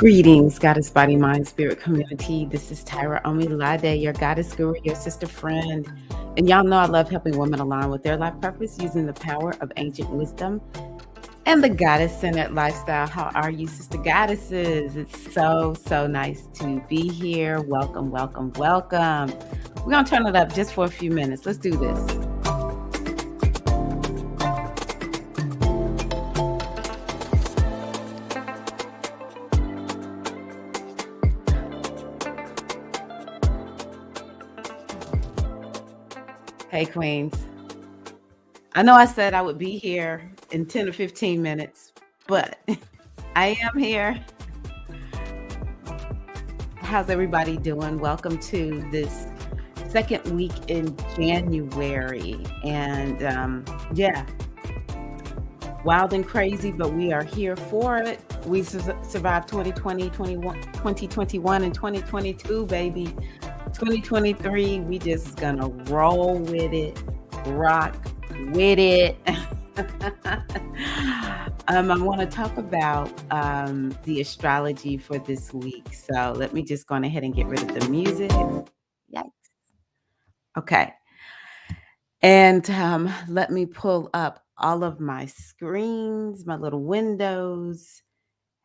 Greetings, Goddess Body, Mind, Spirit community. This is Tyra Omilade, your goddess guru, your sister friend. And y'all know I love helping women align with their life purpose using the power of ancient wisdom and the goddess centered lifestyle. How are you, sister goddesses? It's so nice to be here. Welcome, welcome, welcome. We're going to turn it up just for a few minutes. Let's do this. Hey, Queens. I know I said I would be here in 10 or 15 minutes, but I am here. How's everybody doing? Welcome to this second week in January. And yeah, wild and crazy, but we are here for it. We survived 2020, 2021, and 2022, baby. 2023, we just gonna roll with it, rock with it. I want to talk about the astrology for this week. So let me just go ahead and get rid of the music. Yikes. Okay. And let me pull up all of my screens, my little windows.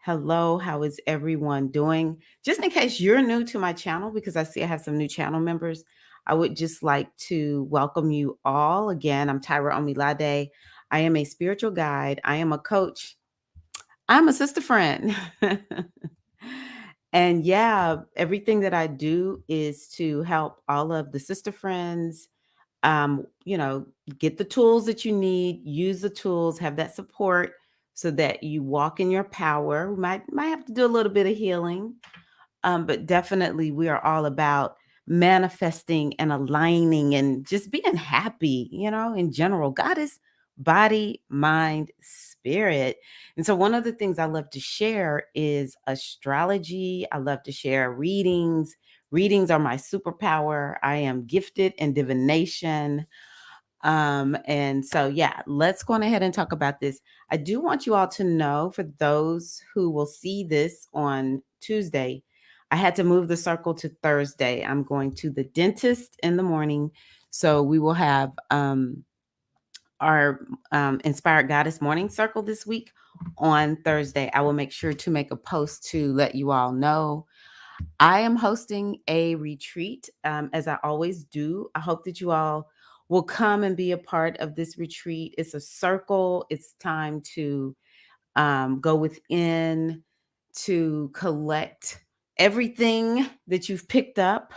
Hello, how is everyone doing? Just in case you're new to my channel, because I see I have some new channel members, I would just like to welcome you all. Again, I'm Tyra Omilade. I am a spiritual guide. I am a coach. I'm a sister friend. And yeah, everything that I do is to help all of the sister friends, you know, get the tools that you need, use the tools, have that support so that you walk in your power. We might have to do a little bit of healing, but definitely we are all about manifesting and aligning and just being happy, you know, in general. God is body, mind, spirit. And so one of the things I love to share is astrology. I love to share readings. Readings are my superpower. I am gifted in divination. And so, yeah, let's go on ahead and talk about this. I do want you all to know, for those who will see this on Tuesday, I had to move the circle to Thursday. I'm going to the dentist in the morning. So we will have our Inspired Goddess Morning Circle this week on Thursday. I will make sure to make a post to let you all know. I am hosting a retreat, as I always do. I hope that you all will come and be a part of this retreat. It's a circle. It's time to go within, to collect everything that you've picked up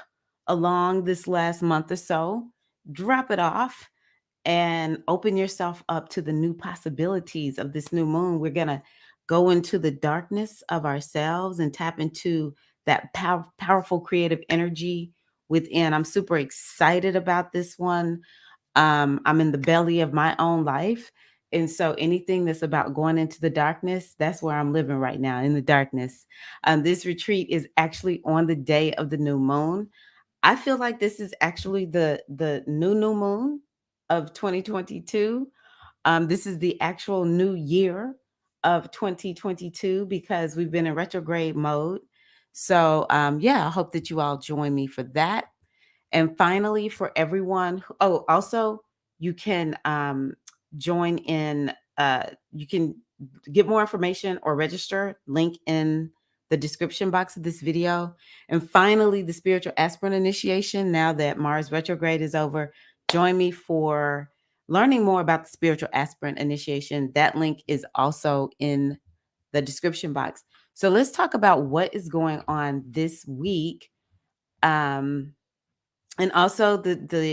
along this last month or so, drop it off, and open yourself up to the new possibilities of this new moon. We're going to go into the darkness of ourselves and tap into that powerful creative energy within. I'm super excited about this one. I'm in the belly of my own life. And so anything that's about going into the darkness, that's where I'm living right now, in the darkness. This retreat is actually on the day of the new moon. I feel like this is actually the new moon of 2022. This is the actual new year of 2022 because we've been in retrograde mode. So yeah, I hope that you all join me for that. And finally, for everyone, also you can join in. You can get more information or register. Link in the description box of this video. And finally, the spiritual aspirant initiation. Now that Mars retrograde is over, join me for learning more about the spiritual aspirant initiation. That link is also in the description box. So let's talk about what is going on this week. And also the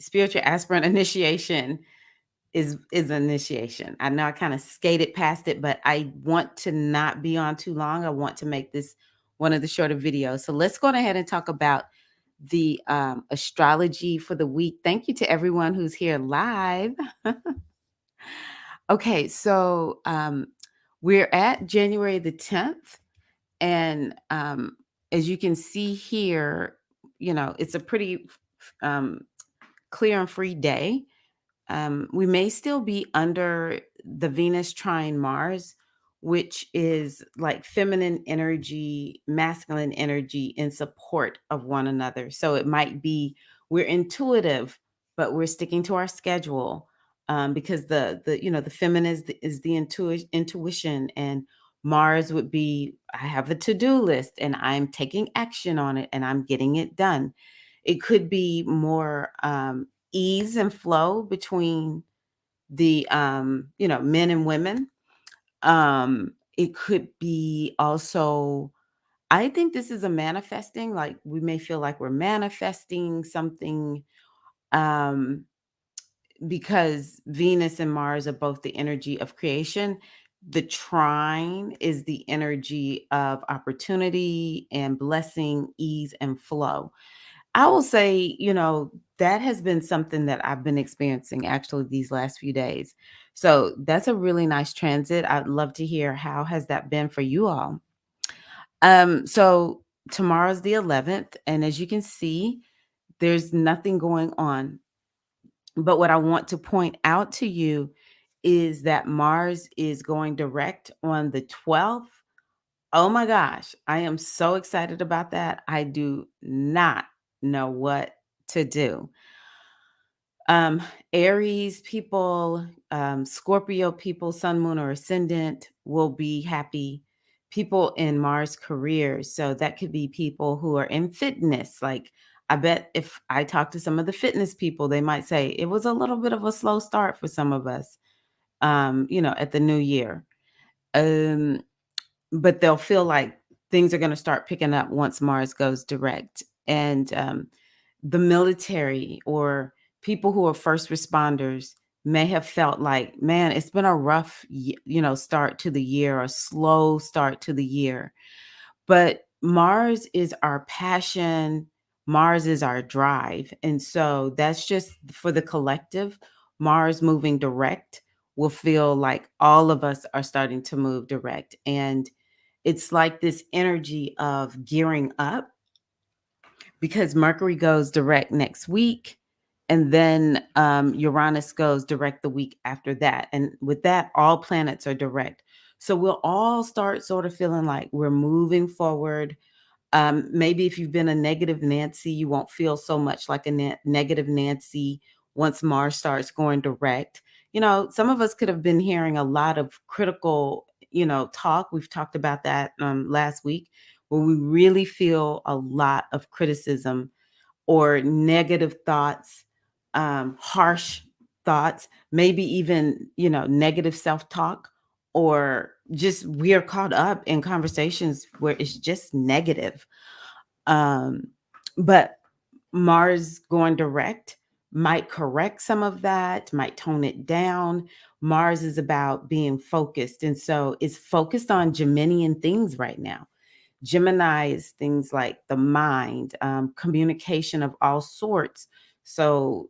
spiritual aspirant initiation is initiation. I know I kind of skated past it, but I want to not be on too long. I want to make this one of the shorter videos. So let's go ahead and talk about the astrology for the week. Thank you to everyone who's here live. Okay, so we're at January the 10th. And as you can see here, you know, it's a pretty clear and free day. We may still be under the Venus trine Mars, which is like feminine energy, masculine energy in support of one another. So it might be we're intuitive, but we're sticking to our schedule, because the feminine is the intuition, and Mars would be I have a to-do list and I'm taking action on it and I'm getting it done. It could be more ease and flow between the men and women. It could be also, I think this is a manifesting, like we may feel like we're manifesting something, um because Venus and Mars are both the energy of creation. The trine is the energy of opportunity and blessing, ease and flow. I will say, that has been something that I've been experiencing actually these last few days. So that's a really nice transit. I'd love to hear how has that been for you all. So tomorrow's the 11th, and as you can see, there's nothing going on. But what I want to point out to you is that Mars is going direct on the 12th. Oh my gosh, I am so excited about that. I do not know what to do. Um, Aries people, Scorpio people, Sun, Moon, or Ascendant will be happy. People in Mars careers. So that could be people who are in fitness. Like, I bet if I talk to some of the fitness people, they might say it was a little bit of a slow start for some of us, at the new year. Um, but they'll feel like things are going to start picking up once Mars goes direct. And the military or people who are first responders may have felt like, man, it's been a rough, start to the year, a slow start to the year. But Mars is our passion, Mars is our drive. And so that's just for the collective. Mars moving direct will feel like all of us are starting to move direct. And it's like this energy of gearing up because Mercury goes direct next week. And then Uranus goes direct the week after that. And with that, all planets are direct. So we'll all start sort of feeling like we're moving forward. Maybe if you've been a negative Nancy, you won't feel so much like a negative Nancy once Mars starts going direct. Some of us could have been hearing a lot of critical, talk. We've talked about that last week, where we really feel a lot of criticism or negative thoughts, harsh thoughts, maybe even, negative self talk, or just we are caught up in conversations where it's just negative. Um, but Mars going direct might correct some of that, might tone it down. Mars is about being focused. And so it's focused on Geminian things right now. Gemini is things like the mind, communication of all sorts. So,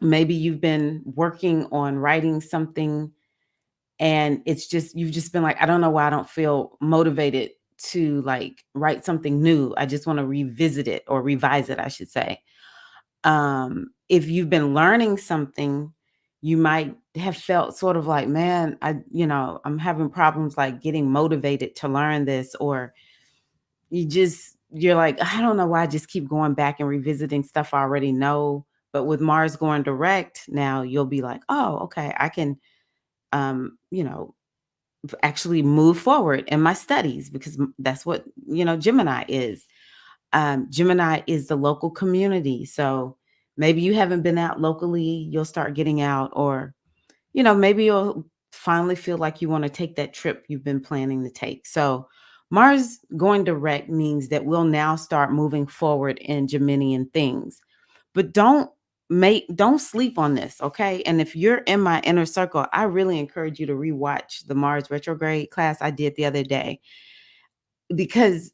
maybe you've been working on writing something and you've just been like, I don't know why I don't feel motivated to like write something new. I just want to revisit it or revise it, I should say. If you've been learning something, you might have felt sort of like, man, I'm having problems like getting motivated to learn this, or you're like, I don't know why I just keep going back and revisiting stuff I already know. But with Mars going direct, now you'll be like, oh, okay, I can, you know, actually move forward in my studies because that's what, Gemini is. Gemini is the local community. So maybe you haven't been out locally, you'll start getting out, or, maybe you'll finally feel like you want to take that trip you've been planning to take. So Mars going direct means that we'll now start moving forward in Geminian things. But don't sleep on this, okay? And if you're in my inner circle, I really encourage you to rewatch the Mars retrograde class I did the other day, because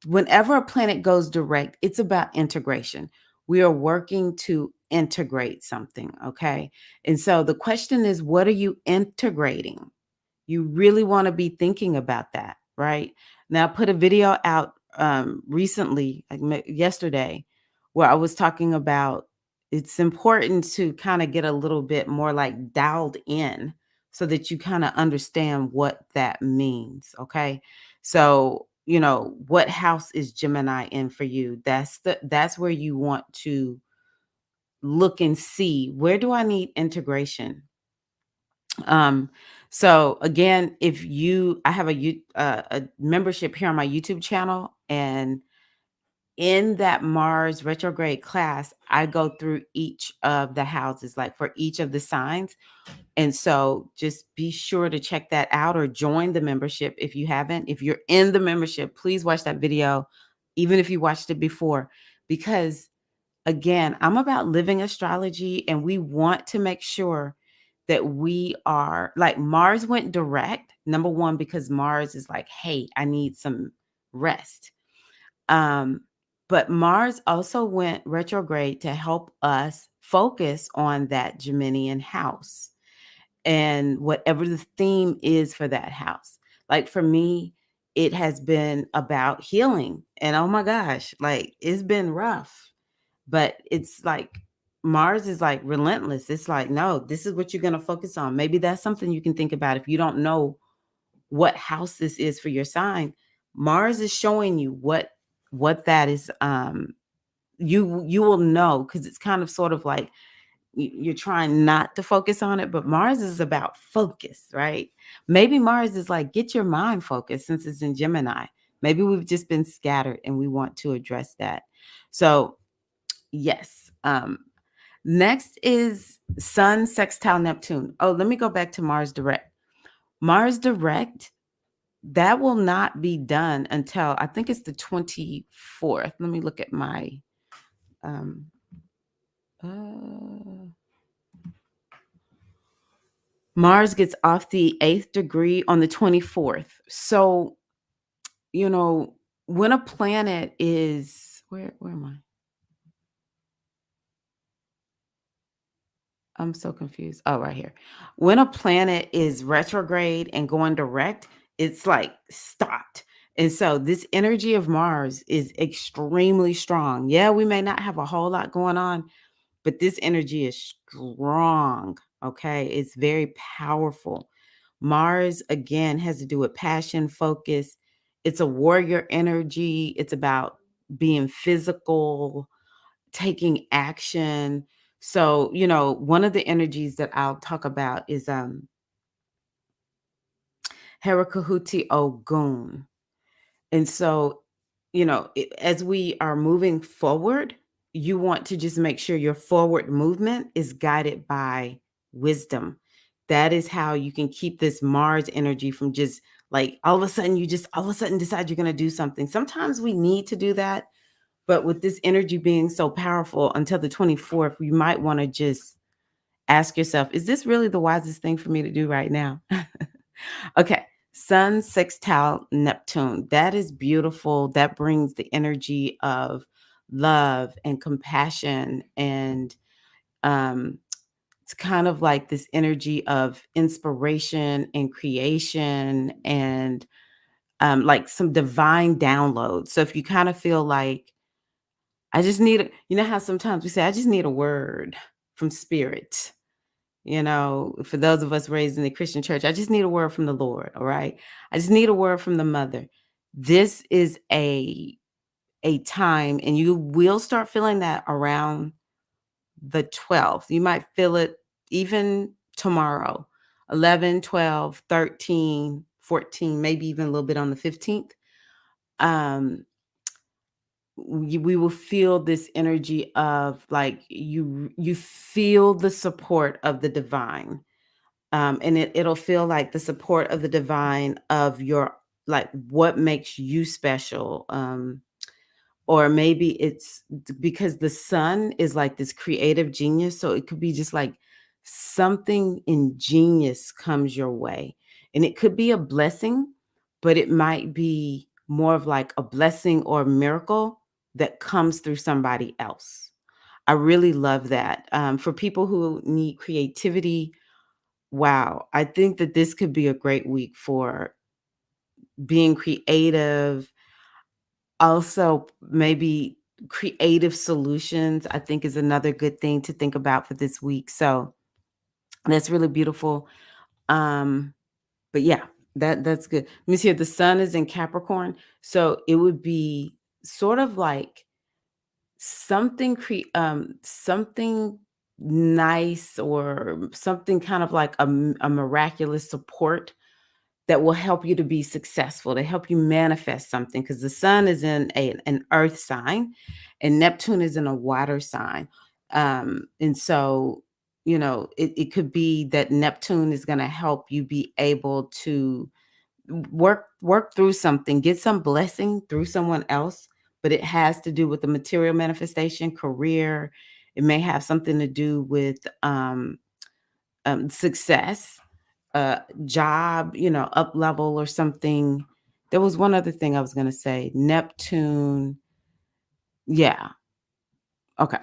whenever a planet goes direct, it's about integration. We are working to integrate something, okay? And so the question is, what are you integrating? You really want to be thinking about that, right? Now, I put a video out recently, like yesterday, where I was talking about it's important to kind of get a little bit more like dialed in. so that you kind of understand what that means. Okay. So, what house is Gemini in for you? That's where you want to look and see, where do I need integration? Um, so again, if I have a membership here on my YouTube channel, and in that Mars retrograde class, I go through each of the houses, like for each of the signs. And so just be sure to check that out or join the membership if you haven't. If you're in the membership, please watch that video, even if you watched it before, because again, I'm about living astrology, and we want to make sure that we are like Mars went direct. Number one, because Mars is like, hey, I need some rest. Um, but Mars also went retrograde to help us focus on that Geminian house and whatever the theme is for that house. Like for me, it has been about healing. And oh my gosh, like it's been rough, but it's like Mars is like relentless. It's like, no, this is what you're going to focus on. Maybe that's something you can think about if you don't know what house this is for your sign. Mars is showing you what that is. You will know, because it's kind of sort of like you're trying not to focus on it, but Mars is about focus, right? Maybe Mars is like, get your mind focused, since it's in Gemini. Maybe we've just been scattered and we want to address that. So yes. Next is Sun sextile Neptune. Oh, let me go back to Mars direct. Mars direct, that will not be done until I think it's the 24th. Let me look at my um uh, Mars gets off the 8th degree on the 24th. So, you know, when a planet is where am I? I'm so confused. Oh, right here. When a planet is retrograde and going direct, it's like stopped. And so this energy of Mars is extremely strong. Yeah, we may not have a whole lot going on, but this energy is strong. Okay. It's very powerful. Mars, again, has to do with passion, focus. It's a warrior energy. It's about being physical, taking action. So, one of the energies that I'll talk about is Herakahuti Ogun. And so, as we are moving forward, you want to just make sure your forward movement is guided by wisdom. That is how you can keep this Mars energy from just like all of a sudden you just all of a sudden decide you're going to do something. Sometimes we need to do that. But with this energy being so powerful until the 24th, you might want to just ask yourself, is this really the wisest thing for me to do right now? Okay. Sun sextile Neptune. That is beautiful. That brings the energy of love and compassion. And um, it's kind of like this energy of inspiration and creation, and like some divine downloads. So if you kind of feel like, I just need, how sometimes we say, I just need a word from spirit. For those of us raised in the Christian church, I just need a word from the Lord. All right. I just need a word from the mother. This is a time, and you will start feeling that around the 12th. You might feel it even tomorrow, 11, 12, 13, 14, maybe even a little bit on the 15th. Um, we will feel this energy of like you feel the support of the divine, and it'll feel like the support of the divine of your, like, what makes you special. Or maybe it's because the sun is like this creative genius, so it could be just like something ingenious comes your way, and it could be a blessing, but it might be more of like a blessing or a miracle that comes through somebody else. I really love that. For people who need creativity, wow, I think that this could be a great week for being creative. Also, maybe creative solutions, I think, is another good thing to think about for this week. So that's really beautiful. Um, but yeah, that's good. Let me see here. The sun is in Capricorn, so it would be sort of like something nice, or something kind of like a miraculous support that will help you to be successful, to help you manifest something, because the sun is in an earth sign and Neptune is in a water sign. And so, it could be that Neptune is going to help you be able to work through something, get some blessing through someone else, but it has to do with the material manifestation, career. It may have something to do with success, job, up level or something. There was one other thing I was going to say. Neptune. Yeah. Okay.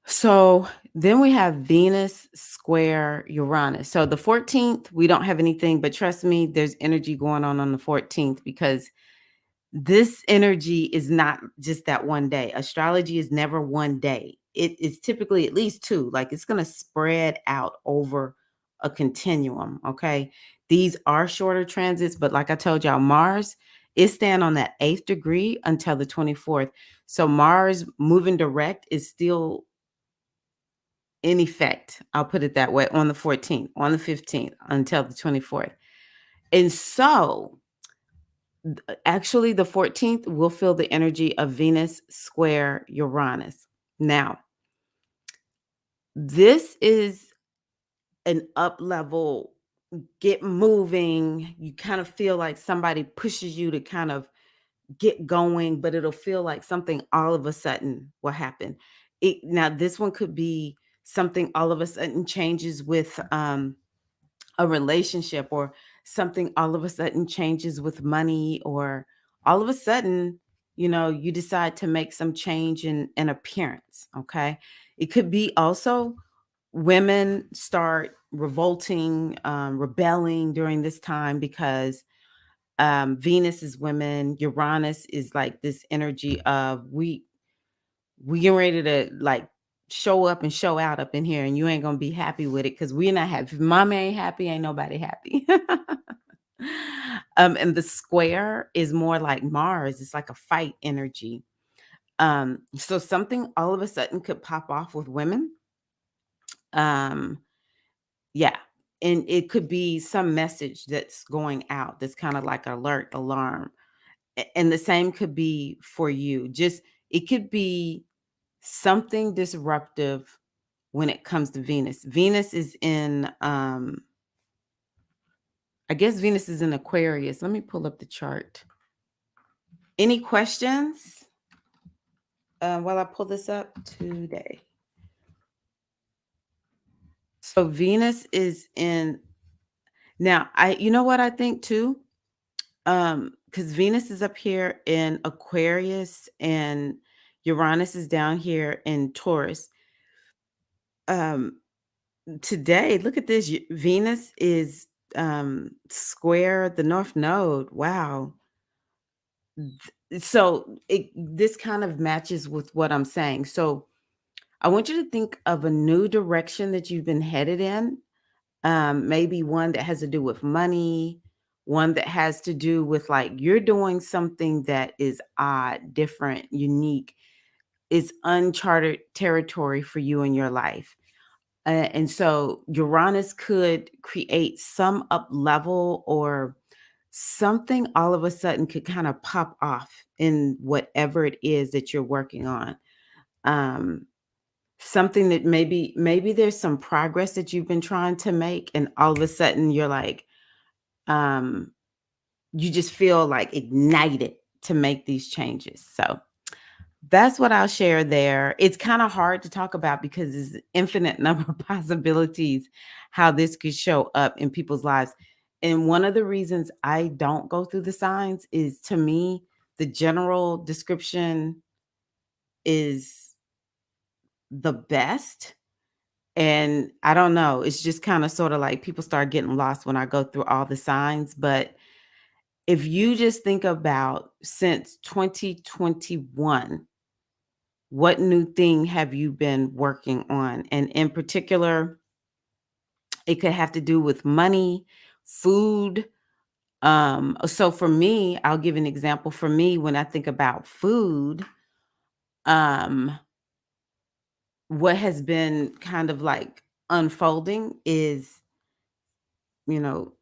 So then we have Venus square Uranus. So the 14th, we don't have anything, but trust me, there's energy going on the 14th, because this energy is not just that one day. Astrology is never one day. It is typically at least two. Like, it's going to spread out over a continuum. Okay. These are shorter transits, but like I told y'all, Mars is staying on that 8th degree until the 24th. So Mars moving direct is still in effect. I'll put it that way, on the 14th, on the 15th until the 24th. And so actually, the 14th will feel the energy of Venus square Uranus. Now, this is an up level, get moving. You kind of feel like somebody pushes you to kind of get going, but it'll feel like something all of a sudden will happen. Now, this one could be something all of a sudden changes with a relationship, or something all of a sudden changes with money, or all of a sudden, you decide to make some change in appearance. Okay. It could be also women start revolting, rebelling during this time, because Venus is women, Uranus is like this energy of we getting ready to like show up and show out up in here, and you ain't gonna be happy with it, because we're not happy. If mama ain't happy, ain't nobody happy. And the square is more like Mars. It's like a fight energy. So something all of a sudden could pop off with women. Um, yeah. And it could be some message that's going out that's kind of like alert, alarm. And the same could be for you. Just it could be something disruptive when it comes to Venus. Venus is in I guess Venus is in Aquarius. Let me pull up the chart. Any questions while I pull this up today? So Venus is in now. You know what I think too? Because Venus is up here in Aquarius and Uranus is down here in Taurus. Um, Today, look at this. Venus is square the North Node. Wow. So this kind of matches with what I'm saying. So I want you to think of a new direction that you've been headed in. Maybe one that has to do with money, one that has to do with like you're doing something that is odd, different, unique, is uncharted territory for you in your life. And so Uranus could create some up level, or something all of a sudden could kind of pop off in whatever it is that you're working on. Um, Something that maybe there's some progress that you've been trying to make, and all of a sudden you're like, um, you just feel like ignited to make these changes. So that's what I'll share there. It's kind of hard to talk about because there's an infinite number of possibilities how this could show up in people's lives. And one of the reasons I don't go through the signs is, to me, the general description is the best. And I don't know, it's just kind of sort of like people start getting lost when I go through all the signs. But if you just think about since 2021, what new thing have you been working on? And in particular, It could have to do with money, food. So for me, I'll give an example. For me, when I think about food, um, what has been kind of like unfolding is, you know,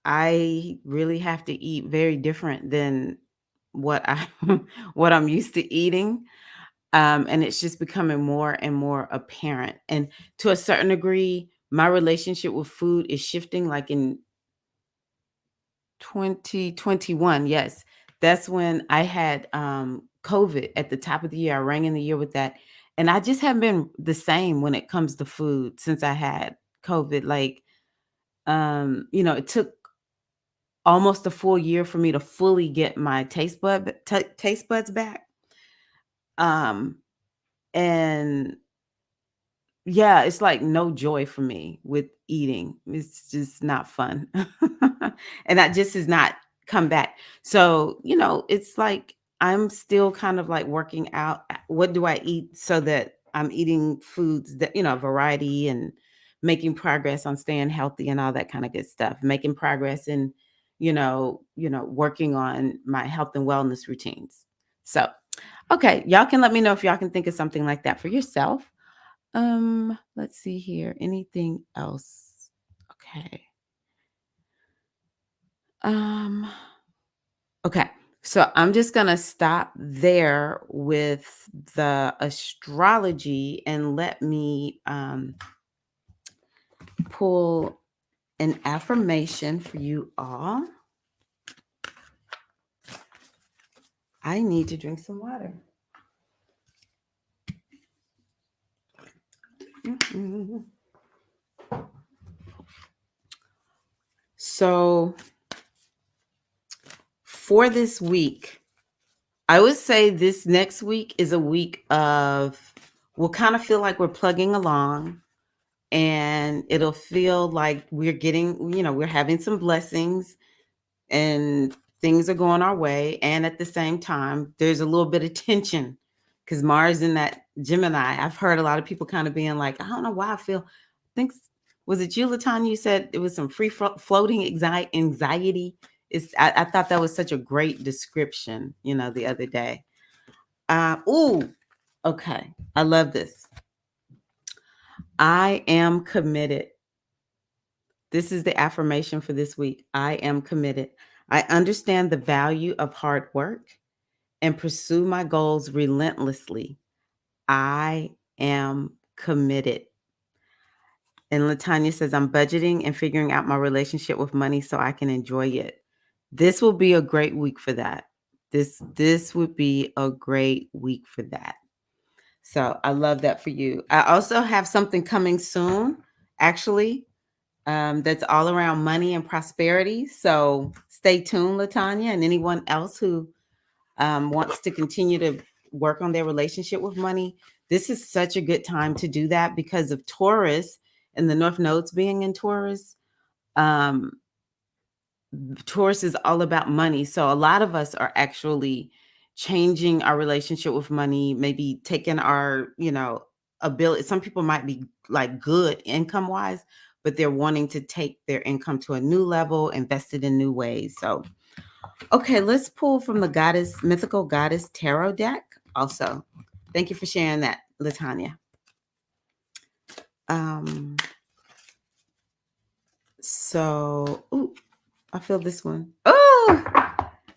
I really have to eat very different than what I what I'm used to eating. And it's just becoming more and more apparent. And to a certain degree, my relationship with food is shifting. Like in 2021, yes, that's when I had COVID at the top of the year. I rang in the year with that. And I just haven't been the same when it comes to food since I had COVID. Like, it took almost a full year for me to fully get my taste buds back. Um, and Yeah, it's like no joy for me with eating. It's just not fun. And that just has not come back. So, it's like I'm still kind of like working out what do I eat so that I'm eating foods that, variety and making progress on staying healthy and all that kind of good stuff. Making progress in, working on my health and wellness routines. So, okay, y'all can let me know if y'all can think of something like that for yourself. Let's see here. Anything else? Okay. Um, okay. So I'm just gonna stop there with the astrology and let me pull an affirmation for you all. I need to drink some water. Mhm. So for this week, I would say this next week is a week of we'll kind of feel like we're plugging along and it'll feel like we're getting, we're having some blessings and things are going our way. And at the same time, there's a little bit of tension because Mars in that Gemini. I've heard a lot of people kind of being like, I don't know why I feel, was it you, Latanya? You said it was some floating anxiety. I thought that was such a great description, the other day. Ooh, okay. I love this. I am committed. This is the affirmation for this week. I am committed. I understand the value of hard work and pursue my goals relentlessly. I am committed. And Latanya says, I'm budgeting and figuring out my relationship with money so I can enjoy it. This will be a great week for that. This would be a great week for that. So I love that for you. I also have something coming soon, actually, that's all around money and prosperity. So stay tuned, Latanya, and anyone else who wants to continue to work on their relationship with money. This is such a good time to do that because of Taurus and the North Nodes being in Taurus. Um, Taurus is all about money. So a lot of us are actually changing our relationship with money, maybe taking our, ability. Some people might be like good income wise, but they're wanting to take their income to a new level, invest it in new ways. So, okay, let's pull from the mythical goddess tarot deck also. Thank you for sharing that, Latanya. Um, ooh, I feel this one. Oh,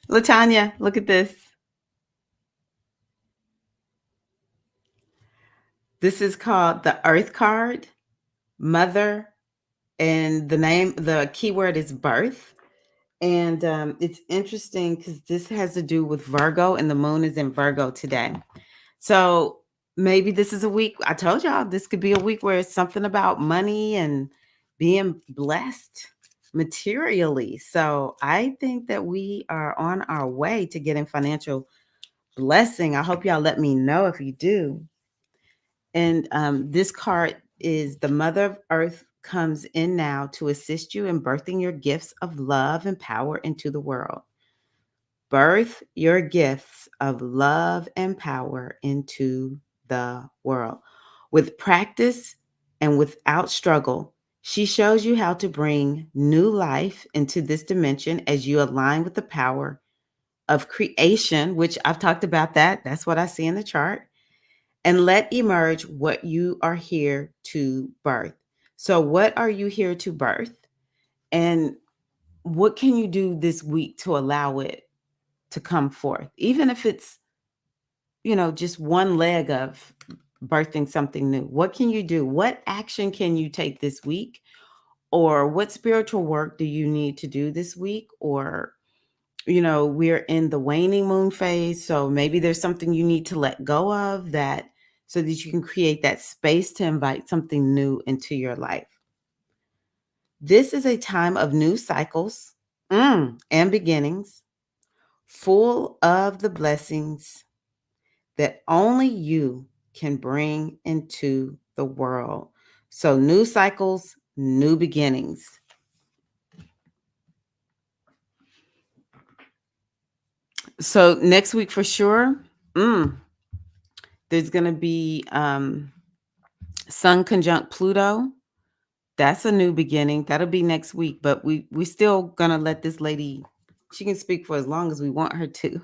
Latanya, look at this. This is called the Earth card, Mother, and the keyword is birth. And it's interesting because this has to do with Virgo, and the moon is in Virgo today. So maybe this is a week. I told y'all this could be a week where it's something about money and being blessed materially. So I think that we are on our way to getting financial blessing. I hope y'all let me know if you do. And this card is the Mother of Earth comes in now to assist you in birthing your gifts of love and power into the world. Birth your gifts of love and power into the world. With practice and without struggle, She shows you how to bring new life into this dimension as you align with the power of creation, which I've talked about that. That's what I see in the chart. And let emerge what you are here to birth. So, what are you here to birth? And what can you do this week to allow it to come forth? Even if it's, just one leg of birthing something new. What can you do? What action can you take this week? Or what spiritual work do you need to do this week? Or, we're in the waning moon phase. So maybe there's something you need to let go of that so that you can create that space to invite something new into your life. This is a time of new cycles and beginnings, full of the blessings that only you can bring into the world. So, new cycles, new beginnings. So, next week for sure, there's going to be Sun conjunct Pluto. That's a new beginning. That'll be next week, but we still going to let this lady, she can speak for as long as we want her to.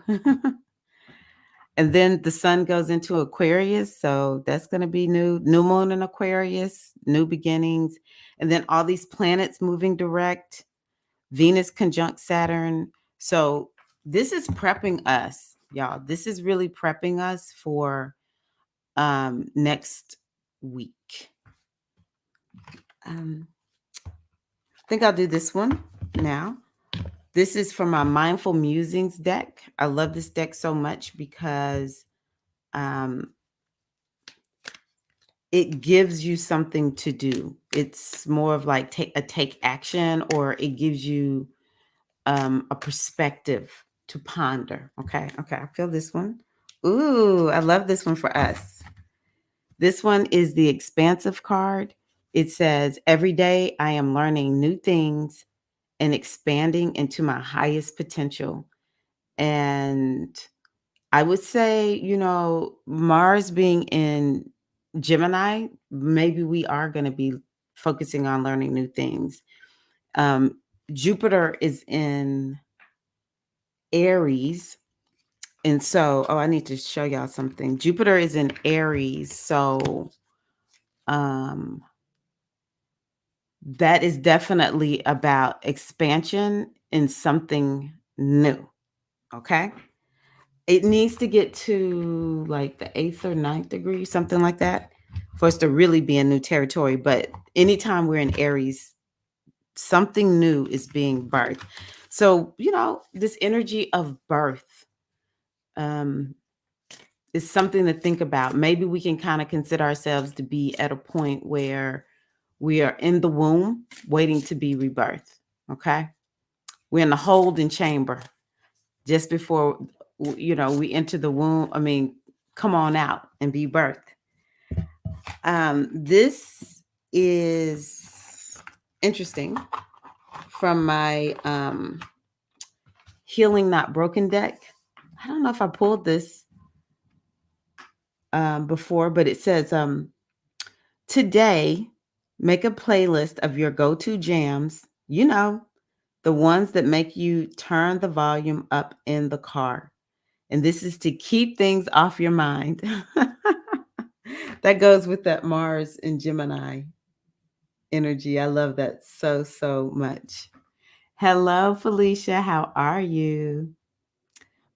And then the sun goes into Aquarius. So that's going to be new moon in Aquarius, new beginnings. And then all these planets moving direct, Venus conjunct Saturn. So this is prepping us, y'all. This is really prepping us for next week. I think I'll do this one now. This is from my Mindful Musings deck. I love this deck so much because it gives you something to do. It's more of like take action, or it gives you a perspective to ponder. Okay, I feel this one. Ooh, I love this one for us. This one is the expansive card. It says, every day I am learning new things and expanding into my highest potential. And I would say, Mars being in Gemini, maybe we are going to be focusing on learning new things. Jupiter is in Aries. And so, I need to show y'all something. Jupiter is in Aries. So, that is definitely about expansion in something new. Okay. It needs to get to like the 8th or 9th degree, something like that, for us to really be in new territory. But anytime we're in Aries, something new is being birthed. So, this energy of birth is something to think about. Maybe we can kind of consider ourselves to be at a point where we are in the womb waiting to be rebirthed. Okay. We're in the holding chamber just before, we enter the womb. I mean, come on out and be birthed. This is interesting from my Healing Not Broken deck. I don't know if I pulled this before, but it says, today, make a playlist of your go-to jams, the ones that make you turn the volume up in the car. And this is to keep things off your mind. That goes with that Mars and Gemini energy. I love that so, so much. Hello, Felicia. How are you?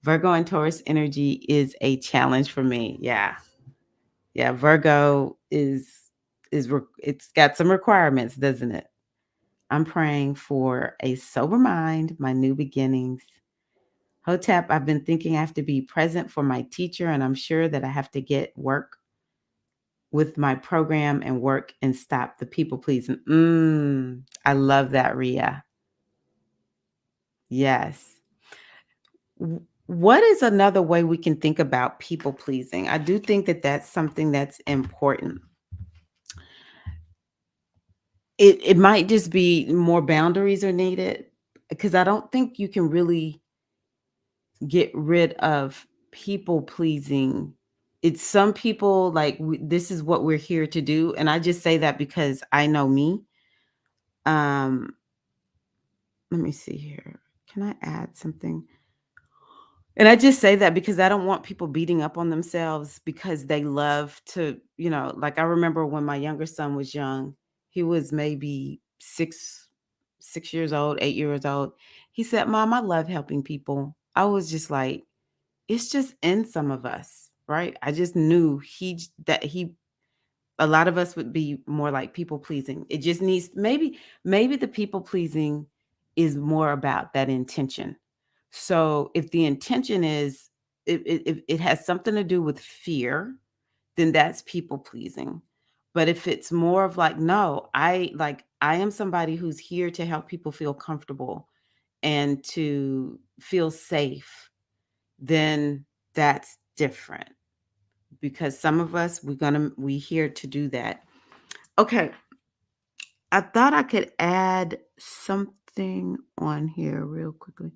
Virgo and Taurus energy is a challenge for me. Yeah. Yeah. Virgo it's got some requirements, doesn't it? I'm praying for a sober mind, my new beginnings. Hotep, I've been thinking I have to be present for my teacher, and I'm sure that I have to get work with my program and work and stop the people pleasing. I love that, Ria. Yes. What is another way we can think about people pleasing? I do think that that's something that's important. It might just be more boundaries are needed, because I don't think you can really get rid of people pleasing. It's some people like this is what we're here to do, and I just say that because I know me. Um, let me see here. Can I add something? And I just say that because I don't want people beating up on themselves because they love to, like I remember when my younger son was young, he was maybe 6 years old, 8 years old. He said, "Mom, I love helping people." I was just like, it's just in some of us, right? I just knew that he a lot of us would be more like people pleasing. It just needs maybe the people pleasing is more about that intention. So if the intention is if it has something to do with fear, then that's people pleasing. But if it's more of like, no, I am somebody who's here to help people feel comfortable and to feel safe, then that's different because some of us we here to do that. Okay, I thought I could add something on here real quickly.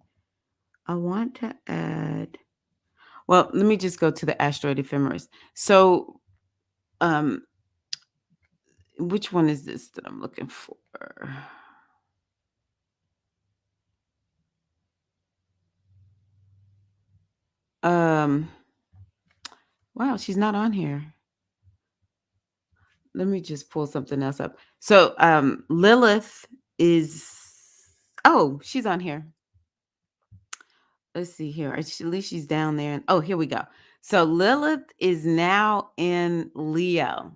I want to add, well, let me just go to the asteroid ephemeris. So, um, which one is this that I'm looking for? Um, wow, she's not on here. Let me just pull something else up. So, Lilith is, oh, she's on here. Let's see here. At least she's down there. Oh, here we go. So Lilith is now in Leo.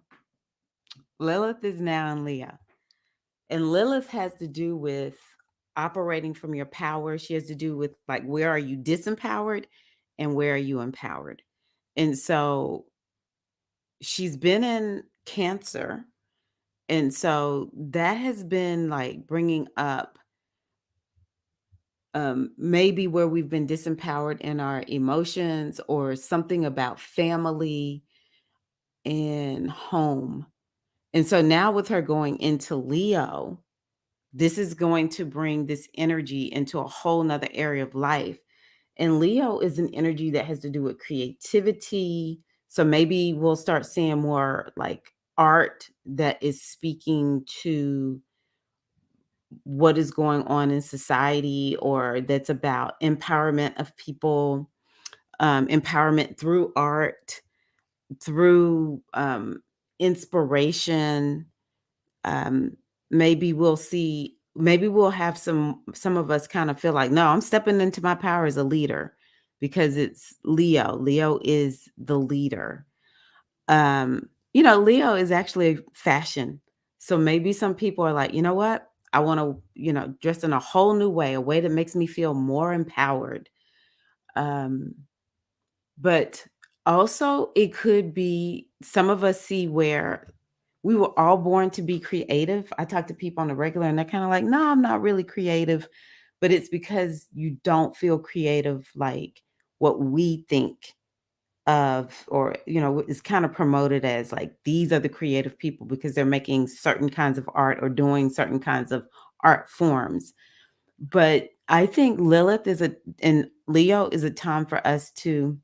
Lilith is now in Leo. And Lilith has to do with operating from your power. She has to do with like where are you disempowered and where are you empowered. And so she's been in Cancer. And so that has been like bringing up maybe where we've been disempowered in our emotions or something about family and home. And so now with her going into Leo, this is going to bring this energy into a whole nother area of life. And Leo is an energy that has to do with creativity. So maybe we'll start seeing more like art that is speaking to what is going on in society or that's about empowerment of people, empowerment through art, through inspiration. um, maybe we'll have some of us kind of feel like, no, I'm stepping into my power as a leader because it's Leo is the leader. Leo is actually fashion. So maybe some people are like, you know what, I want to dress in a whole new way, a way that makes me feel more empowered. Um but also it could be some of us see where we were all born to be creative. I talk to people on the regular and they're kind of like, no, I'm not really creative. But it's because you don't feel creative like what we think of, or, it's kind of promoted as like these are the creative people because they're making certain kinds of art or doing certain kinds of art forms. But I think Lilith and Leo is a time for us to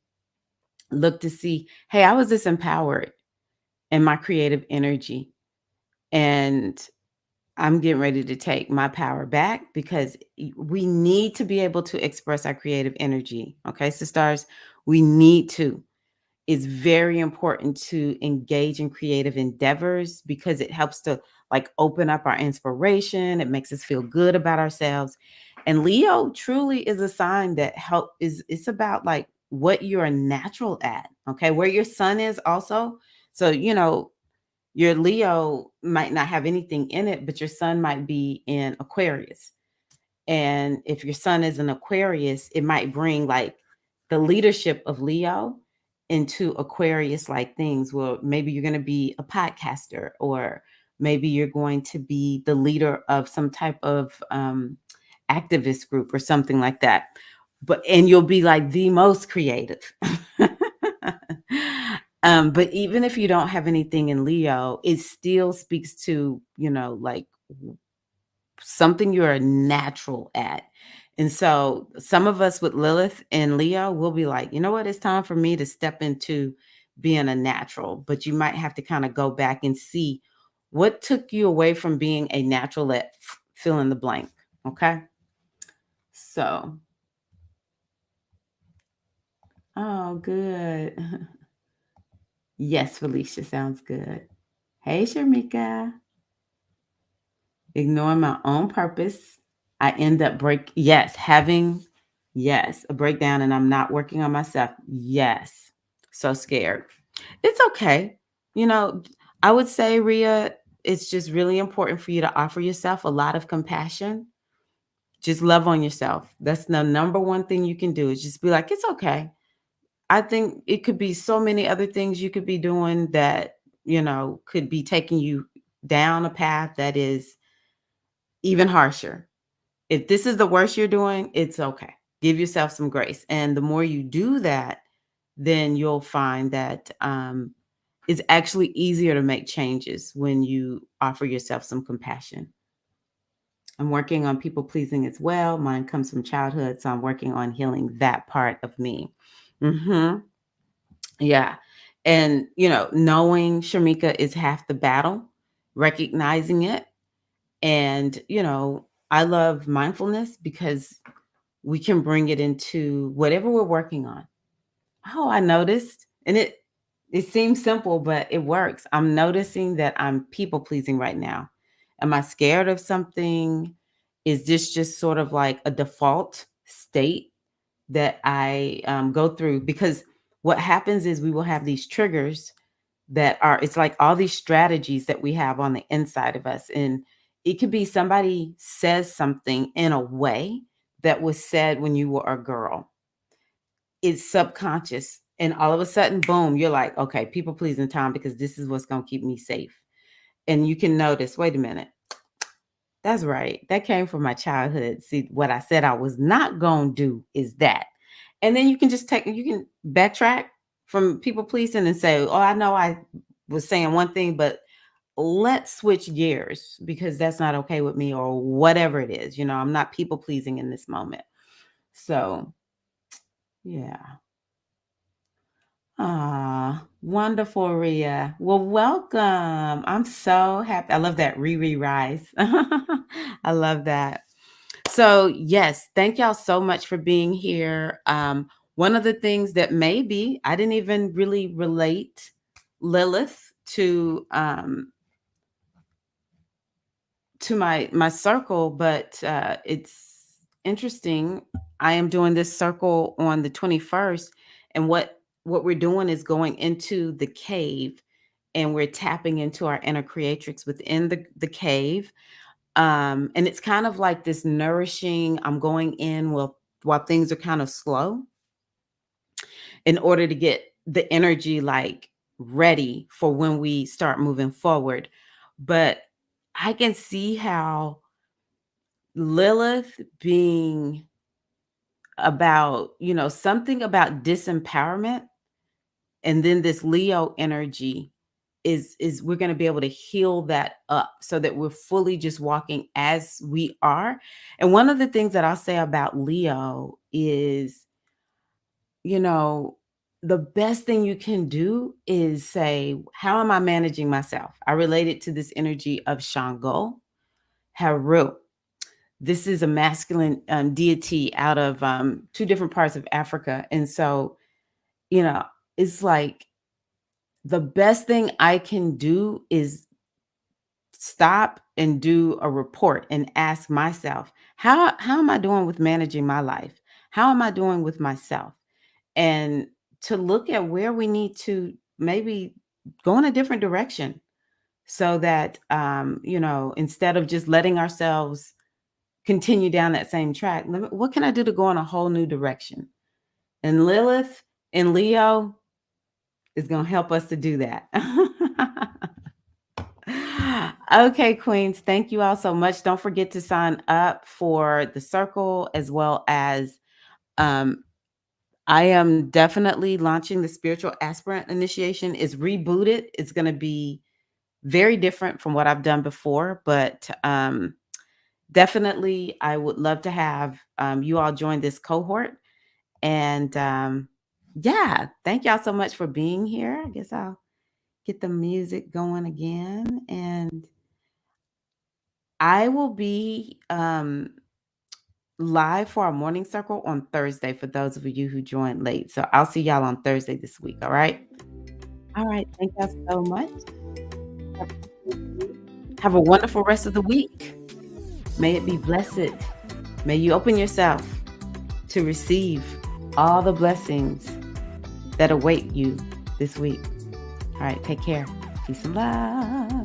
look to see, hey, I was disempowered in my creative energy. And I'm getting ready to take my power back because we need to be able to express our creative energy. Okay, so stars, we need to. It's very important to engage in creative endeavors because it helps to like open up our inspiration. It makes us feel good about ourselves. And Leo truly is a sign that it's about like what you're natural at. Okay, where your sun is also. So, your Leo might not have anything in it, but your sun might be in Aquarius. And if your sun is an Aquarius, it might bring like the leadership of Leo into Aquarius like things. Well, maybe you're going to be a podcaster, or maybe you're going to be the leader of some type of activist group or something like that. And you'll be like the most creative. But even if you don't have anything in Leo, it still speaks to, like something you're a natural at. And so some of us with Lilith and Leo will be like, you know what, it's time for me to step into being a natural. But you might have to kind of go back and see what took you away from being a natural at fill in the blank. Okay. So, oh, good. Yes, Felicia, sounds good. Hey, Sharmika. Ignoring my own purpose, I end up having, yes, a breakdown, and I'm not working on myself. Yes. So scared. It's okay. You know, I would say, Ria, it's just really important for you to offer yourself a lot of compassion. Just love on yourself. That's the number one thing you can do, is just be like, it's okay. I think it could be so many other things you could be doing that, could be taking you down a path that is even harsher. If this is the worst you're doing, it's okay. Give yourself some grace. And the more you do that, then you'll find that it's actually easier to make changes when you offer yourself some compassion. I'm working on people pleasing as well. Mine comes from childhood, so I'm working on healing that part of me. Hmm. Yeah. And, knowing Shamika is half the battle, recognizing it. And, I love mindfulness because we can bring it into whatever we're working on. Oh, I noticed, and it seems simple, but it works. I'm noticing that I'm people pleasing right now. Am I scared of something? Is this just sort of like a default state that I go through? Because what happens is we will have these triggers it's like all these strategies that we have on the inside of us. And it could be somebody says something in a way that was said when you were a girl. It's subconscious. And all of a sudden, boom, you're like, okay, people pleasing time because this is what's going to keep me safe. And you can notice, wait a minute, that's right. That came from my childhood. See, what I said I was not going to do is that. And then you can you can backtrack from people pleasing and say, oh, I know I was saying one thing, but let's switch gears because that's not okay with me, or whatever it is. I'm not people pleasing in this moment. So, yeah. Ah, wonderful, Ria. Well, welcome. I'm so happy. I love that Riri rise. I love that. So, yes, thank y'all so much for being here. One of the things that maybe I didn't even really relate Lilith to my circle, but it's interesting. I am doing this circle on the 21st, and what we're doing is going into the cave, and we're tapping into our inner creatrix within the cave. And it's kind of like this nourishing. I'm going in while things are kind of slow, in order to get the energy like ready for when we start moving forward. But I can see how Lilith being about, something about disempowerment, and then this Leo energy is we're going to be able to heal that up so that we're fully just walking as we are. And one of the things that I'll say about Leo is, you know, the best thing you can do is say, how am I managing myself? I relate it to this energy of Shango, Haru. This is a masculine deity out of two different parts of Africa. And so, you know, it's like the best thing I can do is stop and do a report and ask myself, how am I doing with managing my life? How am I doing with myself? And to look at where we need to maybe go in a different direction, so that instead of just letting ourselves continue down that same track, what can I do to go in a whole new direction? And Lilith and Leo is going to help us to do that. Okay, Queens, thank you all so much. Don't forget to sign up for the circle, as well as um, I am definitely launching the spiritual aspirant initiation. Is rebooted. It's going to be very different from what I've done before, but definitely I would love to have you all join this cohort. And yeah, thank y'all so much for being here. I guess I'll get the music going again. And I will be live for our morning circle on Thursday for those of you who joined late. So I'll see y'all on Thursday this week. All right. All right. Thank y'all so much. Have a wonderful rest of the week. May it be blessed. May you open yourself to receive all the blessings that await you this week. All right. Take care. Peace and love.